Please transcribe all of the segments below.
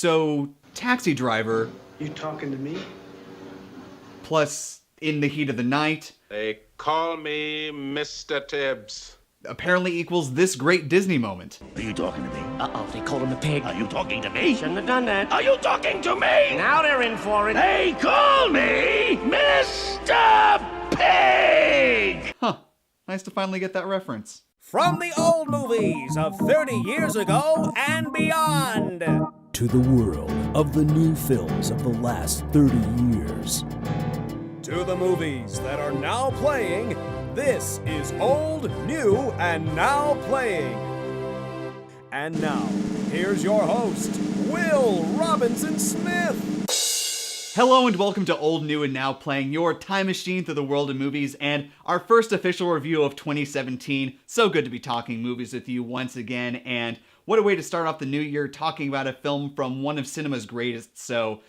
So, Taxi Driver, You talking to me? plus In the Heat of the Night, They call me Mr. Tibbs. apparently equals this great Disney moment. Are you talking to me? Uh-oh, they called him a pig. Are you talking to me? Shouldn't have done that. Are you talking to me? Now they're in for it. They call me Mr. Pig! Huh, nice to finally get that reference. From the old movies of 30 years ago and beyond, to the world of the new films of the last 30 years. to the movies that are now playing, this is Old, New, and Now Playing. And now, here's your host, Will Robinson Smith. Hello and welcome to Old, New, and Now Playing, your time machine through the world of movies, and our first official review of 2017. So good to be talking movies with you once again, and what a way to start off the new year talking about a film from one of cinema's greatest. So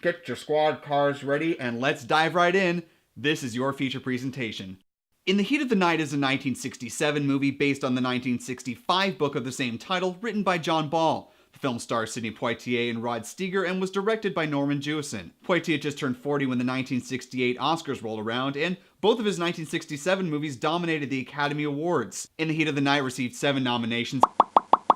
get your squad cars ready and let's dive right in. This is your feature presentation. In the Heat of the Night is a 1967 movie based on the 1965 book of the same title, written by John Ball. The film stars Sidney Poitier and Rod Steiger and was directed by Norman Jewison. Poitier just turned 40 when the 1968 Oscars rolled around, and both of his 1967 movies dominated the Academy Awards. In the Heat of the Night received 7 nominations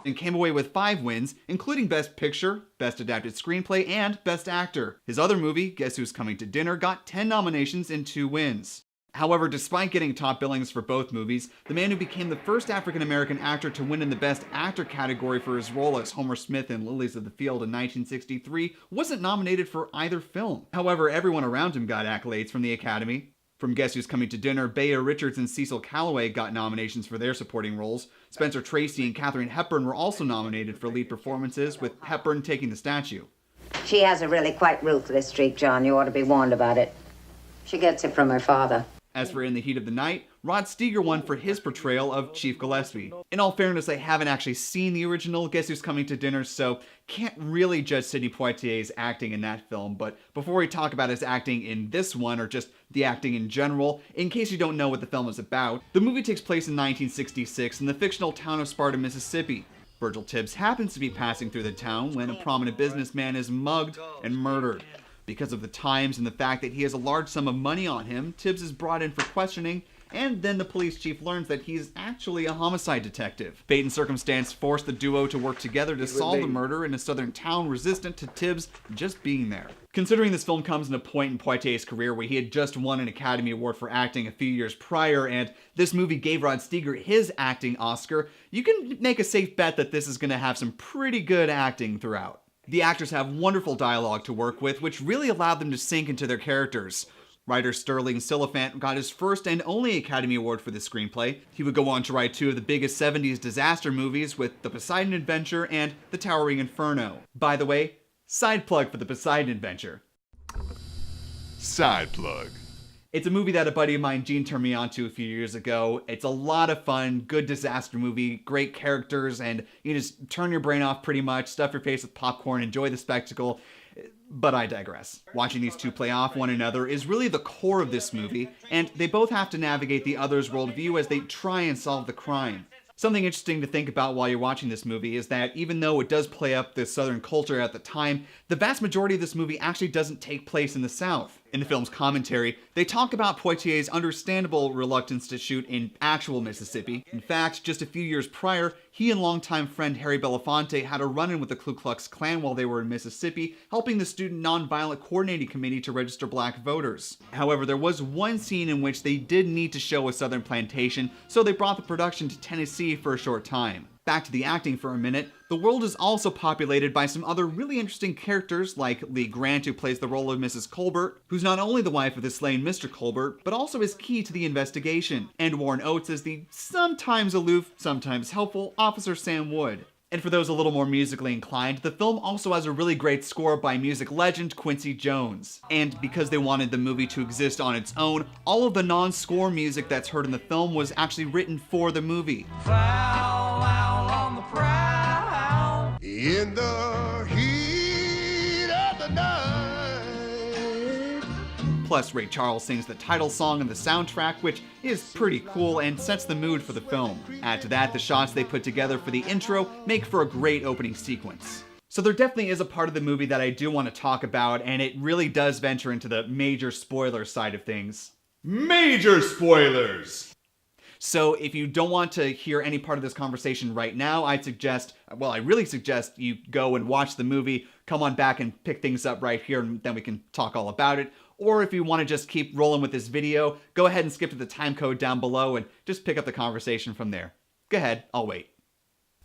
and came away with 5 wins, including Best Picture, Best Adapted Screenplay, and Best Actor. His other movie, Guess Who's Coming to Dinner, got 10 nominations and 2 wins. However, despite getting top billings for both movies, the man who became the first African-American actor to win in the Best Actor category for his role as Homer Smith in Lilies of the Field in 1963 wasn't nominated for either film. However, everyone around him got accolades from the Academy. From Guess Who's Coming to Dinner, Bea Richards and Cecil Calloway got nominations for their supporting roles. Spencer Tracy and Katharine Hepburn were also nominated for lead performances, with Hepburn taking the statue. She has a really quite ruthless streak, John. You ought to be warned about it. She gets it from her father. As for In the Heat of the Night, Rod Steiger won for his portrayal of Chief Gillespie. In all fairness, I haven't actually seen the original Guess Who's Coming to Dinner, so can't really judge Sidney Poitier's acting in that film, but before we talk about his acting in this one, or just the acting in general, in case you don't know what the film is about, the movie takes place in 1966 in the fictional town of Sparta, Mississippi. Virgil Tibbs happens to be passing through the town when a prominent businessman is mugged and murdered. Because of the times and the fact that he has a large sum of money on him, Tibbs is brought in for questioning, and then the police chief learns that he's actually a homicide detective. Fate and circumstance force the duo to work together to solve the murder in a southern town resistant to Tibbs just being there. Considering this film comes in a point in Poitier's career where he had just won an Academy Award for acting a few years prior, and this movie gave Rod Steiger his acting Oscar, you can make a safe bet that this is going to have some pretty good acting throughout. The actors have wonderful dialogue to work with, which really allowed them to sink into their characters. Writer Sterling Silliphant got his first and only Academy Award for this screenplay. He would go on to write 2 of the biggest 70s disaster movies with The Poseidon Adventure and The Towering Inferno. By the way, side plug for The Poseidon Adventure. Side plug. It's a movie that a buddy of mine, Gene, turned me on to a few years ago. It's a lot of fun, good disaster movie, great characters, and you just turn your brain off pretty much, stuff your face with popcorn, enjoy the spectacle. But I digress. Watching these two play off one another is really the core of this movie, and they both have to navigate the other's worldview as they try and solve the crime. Something interesting to think about while you're watching this movie is that even though it does play up the Southern culture at the time, the vast majority of this movie actually doesn't take place in the South. In the film's commentary, they talk about Poitier's understandable reluctance to shoot in actual Mississippi. In fact, just a few years prior, he and longtime friend Harry Belafonte had a run-in with the Ku Klux Klan while they were in Mississippi, helping the Student Nonviolent Coordinating Committee to register black voters. However, there was one scene in which they did need to show a Southern plantation, so they brought the production to Tennessee for a short time. Back to the acting for a minute, the world is also populated by some other really interesting characters like Lee Grant, who plays the role of Mrs. Colbert, who's not only the wife of the slain Mr. Colbert, but also is key to the investigation, and Warren Oates as the sometimes aloof, sometimes helpful Officer Sam Wood. And for those a little more musically inclined, the film also has a really great score by music legend Quincy Jones. And because they wanted the movie to exist on its own, all of the non-score music that's heard in the film was actually written for the movie. In the heat of the night. Plus, Ray Charles sings the title song on the soundtrack, which is pretty cool and sets the mood for the film. Add to that, the shots they put together for the intro make for a great opening sequence. So there definitely is a part of the movie that I do want to talk about, and it really does venture into the major spoiler side of things. Major spoilers! So if you don't want to hear any part of this conversation right now, I really suggest you go and watch the movie, come on back and pick things up right here, and then we can talk all about it. Or if you want to just keep rolling with this video, go ahead and skip to the time code down below and just pick up the conversation from there. Go ahead, I'll wait.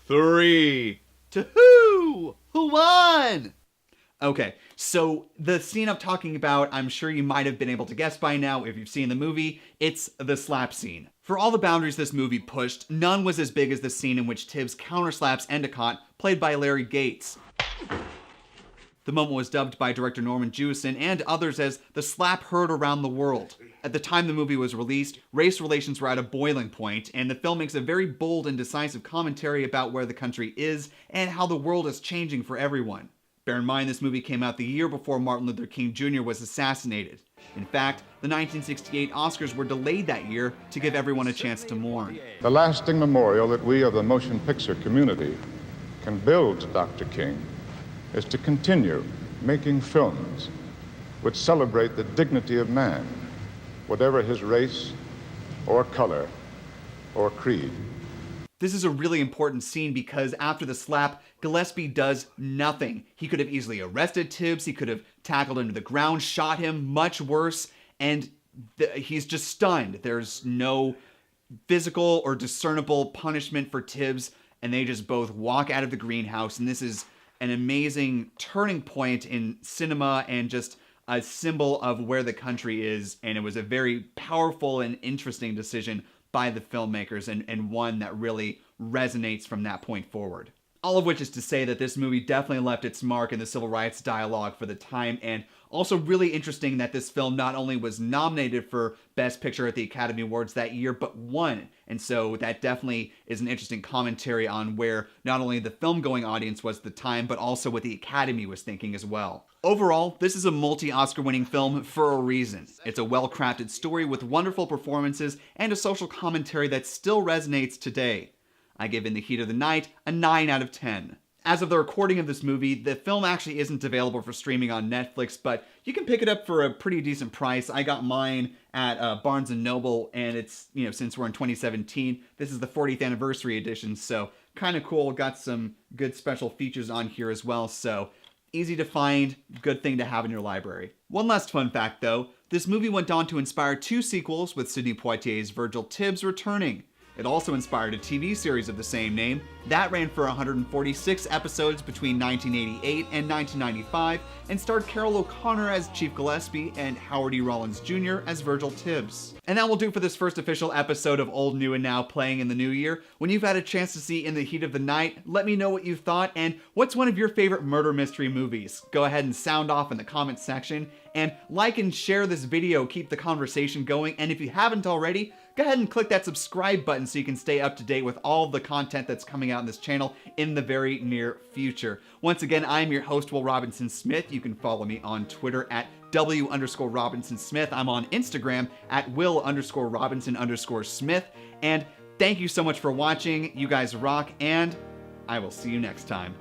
3. To who? Who won? Okay, so the scene I'm talking about, I'm sure you might have been able to guess by now if you've seen the movie. It's the slap scene. For all the boundaries this movie pushed, none was as big as the scene in which Tibbs counterslaps Endicott, played by Larry Gates. The moment was dubbed by director Norman Jewison and others as the slap heard around the world. At the time the movie was released, race relations were at a boiling point, and the film makes a very bold and decisive commentary about where the country is and how the world is changing for everyone. Bear in mind, this movie came out the year before Martin Luther King Jr. was assassinated. In fact, the 1968 Oscars were delayed that year to give everyone a chance to mourn. The lasting memorial that we of the motion picture community can build to Dr. King is to continue making films which celebrate the dignity of man, whatever his race or color or creed. This is a really important scene because after the slap, Gillespie does nothing. He could have easily arrested Tibbs, he could have tackled him to the ground, shot him, much worse, and he's just stunned. There's no physical or discernible punishment for Tibbs, and they just both walk out of the greenhouse, and this is an amazing turning point in cinema and just a symbol of where the country is, and it was a very powerful and interesting decision by the filmmakers, and one that really resonates from that point forward. All of which is to say that this movie definitely left its mark in the civil rights dialogue for the time, and also really interesting that this film not only was nominated for Best Picture at the Academy Awards that year, but won. And so that definitely is an interesting commentary on where not only the film-going audience was at the time, but also what the Academy was thinking as well. Overall, this is a multi-Oscar winning film for a reason. It's a well-crafted story with wonderful performances and a social commentary that still resonates today. I give In the Heat of the Night a 9 out of 10. As of the recording of this movie, the film actually isn't available for streaming on Netflix, but you can pick it up for a pretty decent price. I got mine at Barnes & Noble, and it's, since we're in 2017, this is the 40th anniversary edition, so kind of cool. Got some good special features on here as well, so easy to find, good thing to have in your library. One last fun fact though, this movie went on to inspire 2 sequels with Sidney Poitier's Virgil Tibbs returning. It also inspired a TV series of the same name that ran for 146 episodes between 1988 and 1995 and starred Carol O'Connor as Chief Gillespie and Howard E. Rollins Jr. as Virgil Tibbs. And that will do for this first official episode of Old, New, and Now playing in the new year. When you've had a chance to see In the Heat of the Night, let me know what you thought and what's one of your favorite murder mystery movies. Go ahead and sound off in the comments section and like and share this video, keep the conversation going, and if you haven't already, go ahead and click that subscribe button so you can stay up to date with all of the content that's coming out in this channel in the very near future. Once again, I'm your host, Will Robinson Smith. You can follow me on Twitter at W_Robinson Smith. I'm on Instagram at Will_Robinson_Smith. And thank you so much for watching. You guys rock, and I will see you next time.